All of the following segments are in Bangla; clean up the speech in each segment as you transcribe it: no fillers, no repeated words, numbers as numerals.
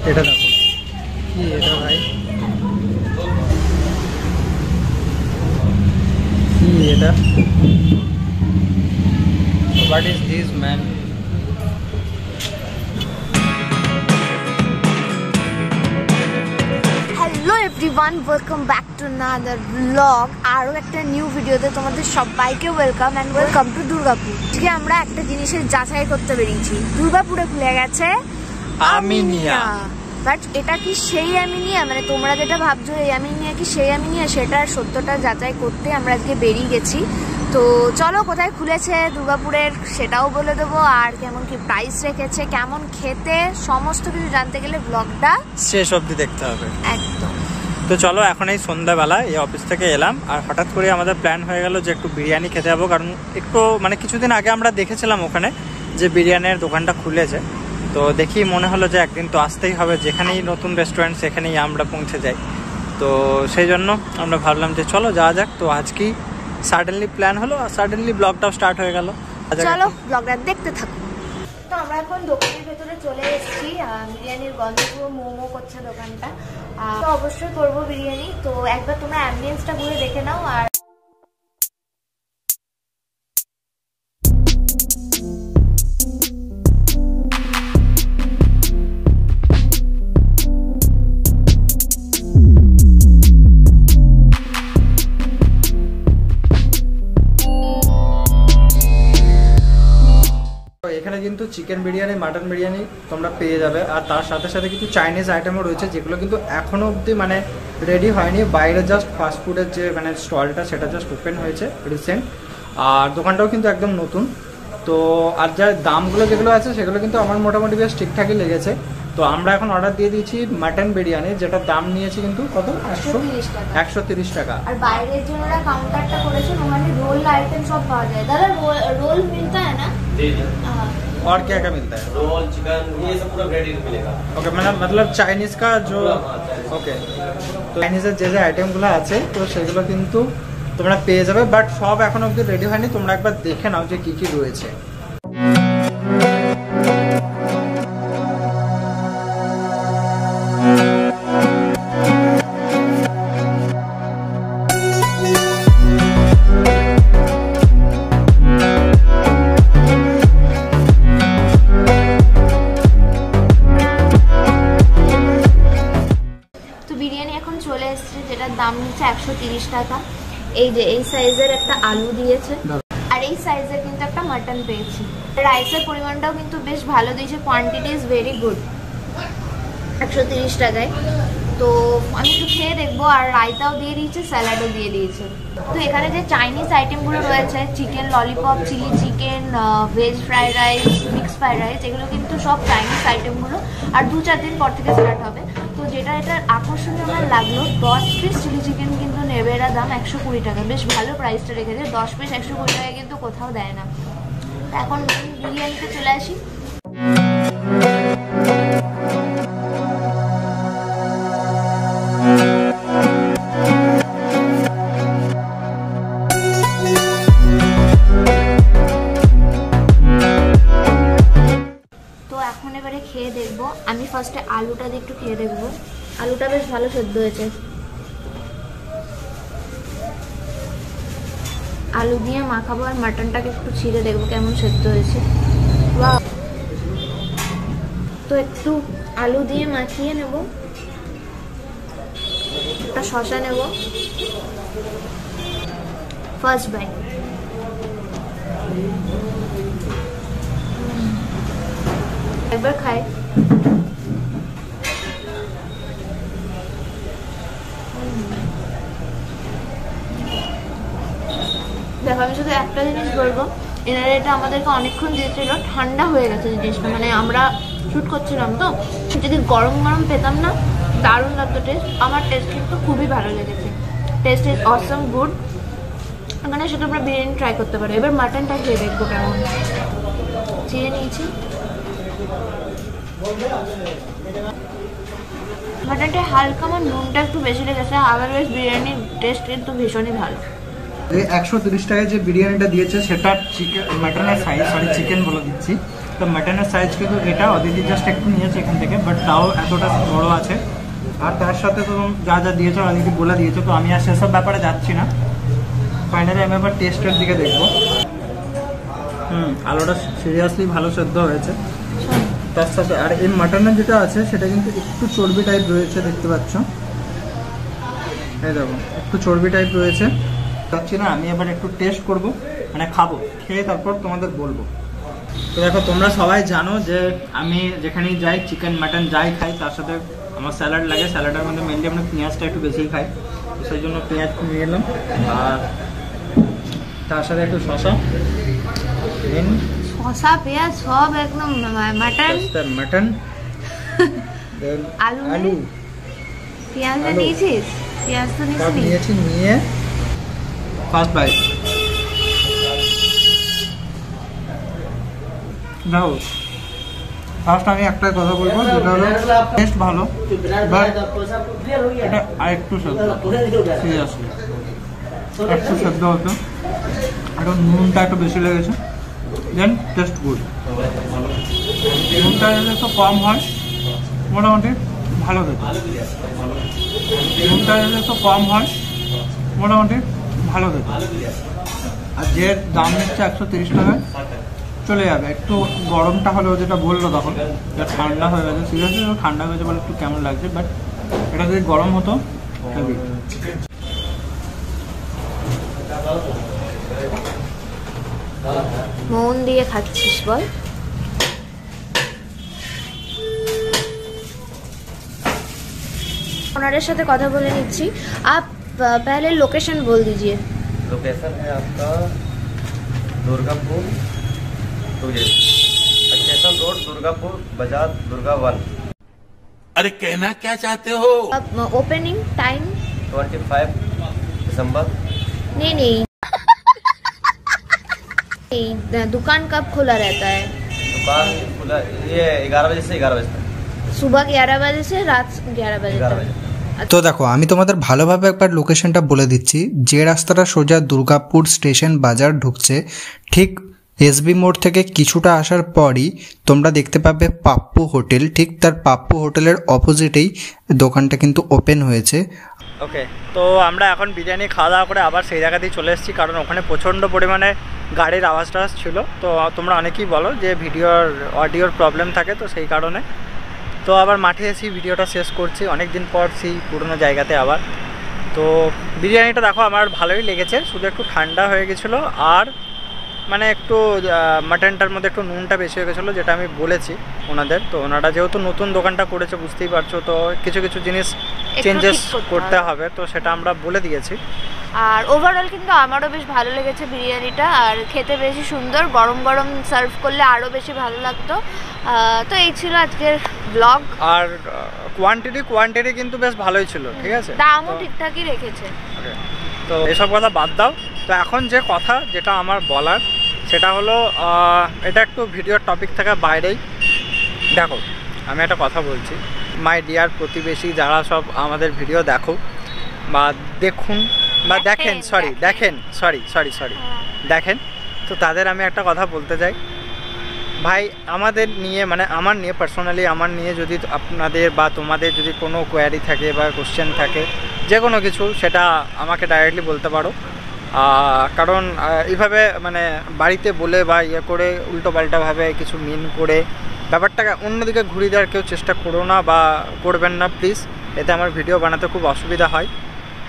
এটা দেখো কি এটা ভাই, কি এটা, what is this man? Hello everyone, welcome back to another blog. আরও একটা নিউ ভিডিওতে তোমাদের সবাইকে welcome and welcome to Durgapur. আজকে আমরা একটা জিনিসের যাচাই করতে বেরিয়েছি। দুর্গাপুরে খুলে গেছে আমিনিয়া। বাট এটা কি সেই আমিনিয়া, মানে তোমরা যেটা ভাবছো এই আমিনিয়া কি সেই আমিনিয়া, সেটার সত্যটা যাচাই করতে আমরা আজকে বেরিয়ে গেছি। তো চলো কোথায় খুলেছে দুর্গাপুরের সেটাও বলে দেবো, আর কেমন কি প্রাইস রেখেছে, কেমন খেতে, সমস্ত কিছু জানতে গেলে ব্লগটা শেষ অবধি দেখতে হবে একদম। তো চলো, এখন এই সন্ধ্যাবেলা এই অফিস থেকে এলাম, আর হঠাৎ করে আমাদের প্ল্যান হয়ে গেল যে একটু বিরিয়ানি খেতে যাবো। কারণ একটু মানে কিছুদিন আগে আমরা দেখেছিলাম ওখানে যে বিরিয়ানির দোকানটা খুলেছে, তো দেখি মনে হলো যে একদিন তো আসতেই হবে, যেখানেই নতুন রেস্টুরেন্ট সেখানেই আমরা পৌঁছে যাই। তো সেই জন্য আমরা ভাবলাম যে চলো যাওয়া যাক। তো আজকেই সাডেনলি প্ল্যান হলো, আর সাডেনলি ব্লগটাও স্টার্ট হয়ে গেল। চলো ব্লগটা দেখতে থাকো। তো আমরা এখন দোকানের ভেতরে চলে এসেছি। বিরিয়ানির গন্ধ পুরো মোমো করছে দোকানটা। তো অবশ্যই করবো বিরিয়ানি। তো একবার তোমরা অ্যাম্বিয়েন্সটা ঘুরে দেখে নাও। আর এখানে কিন্তু চিকেন বিরিয়ানি, মাটন বিরিয়ানি তোমরা পেয়ে যাবে, আর তার সাথে সাথে কিছু চাইনিজ আইটেমও রয়েছে, যেগুলো কিন্তু এখনো অবধি মানে রেডি হয়নি। বাইরে জাস্ট ফাস্টফুডের যে মানে স্টলটা সেটা জাস্ট ওপেন হয়েছে রিসেন্ট, আর দোকানটাও কিন্তু একদম নতুন। তো আর যার দামগুলো যেগুলো আছে সেগুলো কিন্তু আমার মোটামুটি বেশ ঠিকঠাকই লেগেছে। তো আমরা এখন অর্ডার দিয়ে দিয়েছি মাটন বিরিয়ানি, যেটার দাম নিয়েছি কিন্তু কত, 130 টাকা। আর বাইরের জন্য কাউন্টারটা করেছেন, ওখানে রোল আইটেম সব পাওয়া যায়। দাদা रोल मिलता है ना? और क्या क्या मिलता है? रोल, चिकन, ये सब पूरा रेडी मिलेगा। ओके, मतलब चाइनीज का जो ओके, তো চাইনিজের যে যে আইটেমগুলো আছে তো সেগুলো কিন্তু তোমরা পেয়ে যাবে, বাট সব এখন অবধি রেডি হয়নি। তোমরা একবার দেখে নাও যে কি কি রয়েছে। চলে এসেছে, যেটার দাম নিচ্ছে 130 টাকা। এই যে এই সাইজের একটা আলু দিয়েছে, আর এই সাইজের কিন্তু একটা মাটন পেয়েছি। রাইসের পরিমাণটাও কিন্তু বেশ ভালো দিয়েছে, কোয়ান্টিটি ইজ ভেরি গুড 130 টাকায়। তো আমি একটু খেয়ে দেখবো। আর রায়তাও দিয়ে দিয়েছে, স্যালাডও দিয়ে দিয়েছে। তো এখানে যে চাইনিজ আইটেমগুলো রয়েছে, chicken lollipop, chilli chicken, veg fried rice, mix fried rice, এগুলো কিন্তু সব চাইনিজ আইটেমগুলো, আর 2-4 দিন পর থেকে স্টার্ট হবে। তো যেটা এটার আকর্ষণীয় আমার লাগলো, 10 পিস চিলি চিকেন কিন্তু নেবে এরা, দাম 120 টাকা। বেশ ভালো প্রাইসটা রেখেছে, 10 পিস 120 টাকায় কিন্তু কোথাও দেয় না। এখন বিরিয়ানিতে চলে আসি। তো এখন এবারে খেয়ে দেখবো। আমি ফার্স্টে আলুটা দিয়ে একটু খেয়ে দেখবো। আলুটা বেশ ভালো সেদ্ধ হয়েছে। আলু দিয়ে মাখাবো, আর মাটনটাকে একটু ছিঁড়ে দেখবো কেমন সেদ্ধ হয়েছে। তো একটু আলু দিয়ে মাখিয়ে নেব, একটা শসা নেব। ফার্স্ট বাইট, একবার খাই। দেখো, আমি শুধু একটা জিনিস বলবো, এনারা এটা আমাদেরকে অনেকক্ষণ দিয়েছিল, ঠান্ডা হয়ে গেছে জিনিসটা। মানে আমরা শ্যুট করছিলাম তো, যদি গরম গরম পেতাম না, দারুণ লাগতো টেস্ট। আমার টেস্ট কিন্তু খুবই ভালো লেগেছে। Test is Assam good. এখানে শুধু আমরা বিরিয়ানি ট্রাই করতে পারো। এবার মাটনটা খেয়ে দেখবো কেমন। চিড়ে নিয়েছি, মাটনটা হালকা, আমার নুনটা একটু বেশি লেগেছে। আদারওয়াইজ বিরিয়ানির টেস্ট কিন্তু ভীষণই ভালো। 130 টাকায় যে বিরিয়ানিটা দিয়েছে সেটা চিকেন, মাটনের সাইজ, সরি চিকেন বলে দিচ্ছি, তো মাটনের সাইজ কিন্তু এটা অদিতি জাস্ট একটু নিয়েছে এখান থেকে, বাট তাও এতটা বড় আছে। আর তার সাথে তো যা যা দিয়েছো অদিতি বলে দিয়েছো, তো আমি আর সেসব ব্যাপারে যাচ্ছি না। ফাইনালি আমি আবার টেস্টের দিকে দেখবো। আলুটা সিরিয়াসলি ভালো সেদ্ধ হয়েছে। তার সাথে আর এই মাটনের যেটা আছে সেটা কিন্তু একটু চর্বি টাইপ রয়েছে, দেখতে পাচ্ছ। এই দেখো একটু চর্বি টাইপ রয়েছে। চাচ্ছি না, আমি এবার একটু টেস্ট করব, মানে খাবো, খেয়ে তারপর তোমাদের বলবো। তো দেখো তোমরা সবাই জানো যে আমি যেখানেই যাই, চিকেন মাটন যাই খাই, তার সাথে আমার স্যালাড লাগে। স্যালাডের মধ্যে মেনলি আমরা পেঁয়াজটা একটু বেশিই খাই, তো সেই জন্য পেঁয়াজ নিয়ে এলাম। আর তার সাথে একটু শসা, শসা পেঁয়াজ সব একদম মাটন আলু পেঁয়াজ নিয়েছিস? পেঁয়াজ তো নিয়েছি, নিয়ে ফার্স্ট বাইট। দেখো ফার্স্ট আমি একটাই কথা বলবো, যেটা হলো টেস্ট ভালো, বাট এটা আরেকটু সেদ্ধ, সিরিয়াসলি একটু সেদ্ধ হতো, একটু নুনটা একটু বেশি লেগেছে। দেন টেস্ট গুড। নুনটা যদি একটু কম হয় মোটামুটি ভালো খেতে, নুনটা যদি একটু কম হয় মোটামুটি ভালো খেতে। আর যে দাম নিচ্ছে 130 টাকায় চলে যাবে। একটু গরমটা হলেও যেটা বললো তখন, ঠান্ডা হয়ে গেছে, সিরিয়াসলি ঠান্ডা হয়েছে বলে একটু কেমন লাগছে, বাট এটা যদি গরম হতো হেভি। মন দিয়ে খাচ্ছিস বল। ওনারের সাথে কথা বলে নিচ্ছি। आप पहले लोकेशन बोल दीजिए। लोकेशन है आपका दुर्गापुर स्टेशन रोड, दुर्गापुर बाजार, दुर्गा 1। अरे कहना क्या चाहते हो? अब ओपनिंग टाइम 25 दिसंबर। नहीं दुकान कब खुला रहता है? दुकान खुला ये 11 बजे से 11 बजे तक, सुबह 11 बजे से रात 11 बजे 11 तक। बजे। তো দেখো আমি তোমাদের ভালোভাবে একবার লোকেশনটা বলে দিচ্ছি। যে রাস্তাটা সোজা দুর্গাপুর স্টেশন বাজার ঢুকছে, ঠিক এসবি মোড় থেকে কিছুটা আসার পরই তোমরা দেখতে পাবে পাপ্পু হোটেল। ঠিক তার পাপ্পু হোটেলের অপোজিটেই দোকানটা কিন্তু ওপেন হয়েছে। ওকে, তো আমরা এখন বিরিয়ানি খাওয়া দাওয়া করে আবার সেই জায়গাতেই চলে এসেছি, কারণ ওখানে প্রচণ্ড পরিমাণে গাড়ির আওয়াজ টাওয়াজ ছিল। তো তোমরা অনেকেই বলো যে অডিওর প্রবলেম থাকে, তো সেই কারণে তো আবার মাঠে এসেছি, ভিডিওটা শেষ করছি অনেক দিন পর সেই পুরনো জায়গাতে আবার। তো বিরিয়ানিটা দেখো আমার ভালোই লেগেছে, শুধু একটু ঠান্ডা হয়ে গেছিলো, আর মানে একটু মাটনটার মধ্যে একটু নুনটা বেশি হয়ে গেছিলো, যেটা আমি বলেছি ওনাদের। তো ওনারা যেহেতু নতুন দোকানটা করেছে বুঝতেই পারছো, তো কিছু কিছু জিনিস চেঞ্জেস করতে হবে, তো সেটা আমরা বলে দিয়েছি। আর ওভারঅল কিন্তু আমারও বেশ ভালো লেগেছে বিরিয়ানিটা, আর খেতে বেশি সুন্দর, গরম গরম সার্ভ করলে আরও বেশি ভালো লাগতো। তো এই ছিল আজকের ব্লগ। আর কোয়ান্টিটি কিন্তু বেশ ভালোই ছিল, ঠিক আছে, দামও ঠিকঠাকই রেখেছে। তো এসব কথা বাদ দাও। তো এখন যে কথা যেটা আমার বলার সেটা হলো, এটা একটু ভিডিওর টপিক থেকে বাইরেই। দেখো আমি একটা কথা বলছি, মাই ডিয়ার প্রতিবেশী যারা সব আমাদের ভিডিও দেখো বা দেখুন বা দেখেন, দেখেন, তো তাদের আমি একটা কথা বলতে চাই। ভাই আমাদের নিয়ে, মানে আমার নিয়ে পার্সোনালি, আমার নিয়ে যদি আপনাদের বা তোমাদের যদি কোনো কোয়ারি থাকে বা কোশ্চেন থাকে, যে কোনো কিছু, সেটা আমাকে ডাইরেক্টলি বলতে পারো। কারণ এইভাবে মানে বাড়িতে বলে বা ইয়ে করে উল্টোপাল্টাভাবে কিছু মিন করে ব্যাপারটাকে অন্যদিকে ঘুরিয়ে দেওয়ার কেউ চেষ্টা করো না বা করবেন না প্লিজ। এতে আমার ভিডিও বানাতে খুব অসুবিধা হয়,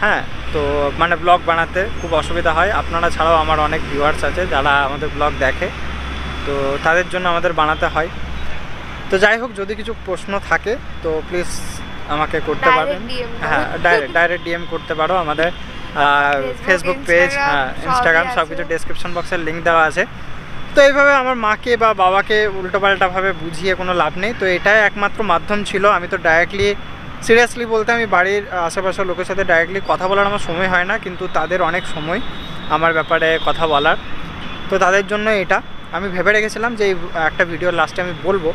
হ্যাঁ, তো মানে ব্লগ বানাতে খুব অসুবিধা হয়। আপনারা ছাড়াও আমার অনেক ভিউয়ার্স আছে যারা আমাদের ব্লগ দেখে, তো তাদের জন্য আমাদের বানাতে হয়। তো যাই হোক, যদি কিছু প্রশ্ন থাকে তো প্লিজ আমাকে করতে পারেন, হ্যাঁ ডাইরেক্ট ডিএম করতে পারো। আমাদের ফেসবুক পেজ, হ্যাঁ ইনস্টাগ্রাম, সব কিছু ডেসক্রিপশন বক্সের লিঙ্ক দেওয়া আছে। তো এইভাবে আমার মাকে বা বাবাকে উল্টোপাল্টাভাবে বুঝিয়ে কোনো লাভ নেই। তো এটাই একমাত্র মাধ্যম ছিল। আমি তো ডাইরেক্টলি, সিরিয়াসলি বলতে, আমি বাড়ির আশেপাশের লোকের সাথে ডাইরেক্টলি কথা বলার আমার সময় হয় না, কিন্তু তাদের অনেক সময় আমার ব্যাপারে কথা বলার। তো তাদের জন্য এটা আমি ভেবে রেখেছিলাম যে এই একটা ভিডিওর লাস্টে আমি বলবো।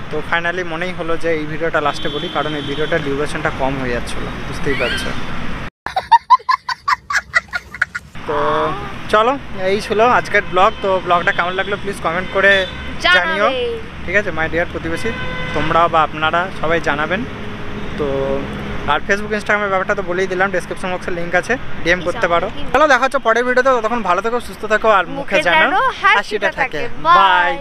তো ফাইনালি মনেই হলো যে এই ভিডিওটা লাস্টে বলি, কারণ এই ভিডিওটার ডিউরেশনটা কম হয়ে যাচ্ছিলো, বুঝতেই পারছো। তো চলো, এই ছিল আজকের ব্লগ। তো ব্লগটা কেমন লাগলো প্লিজ কমেন্ট করে জানিও, ঠিক আছে মাই ডিয়ার প্রতিবেশী, তোমরাও বা আপনারা সবাই জানাবেন। তো আর ফেসবুক ইনস্টাগ্রামের ব্যাপারটা তো বলেই দিলাম, ডেসক্রিপশন বক্সে লিঙ্ক আছে, ডিএম করতে পারো। চলো দেখা হচ্ছে পরের ভিডিওতে, ততক্ষণ ভালো থেকো, সুস্থ থাকো আর মুখে যেন হাসিটা থাকে। বাই।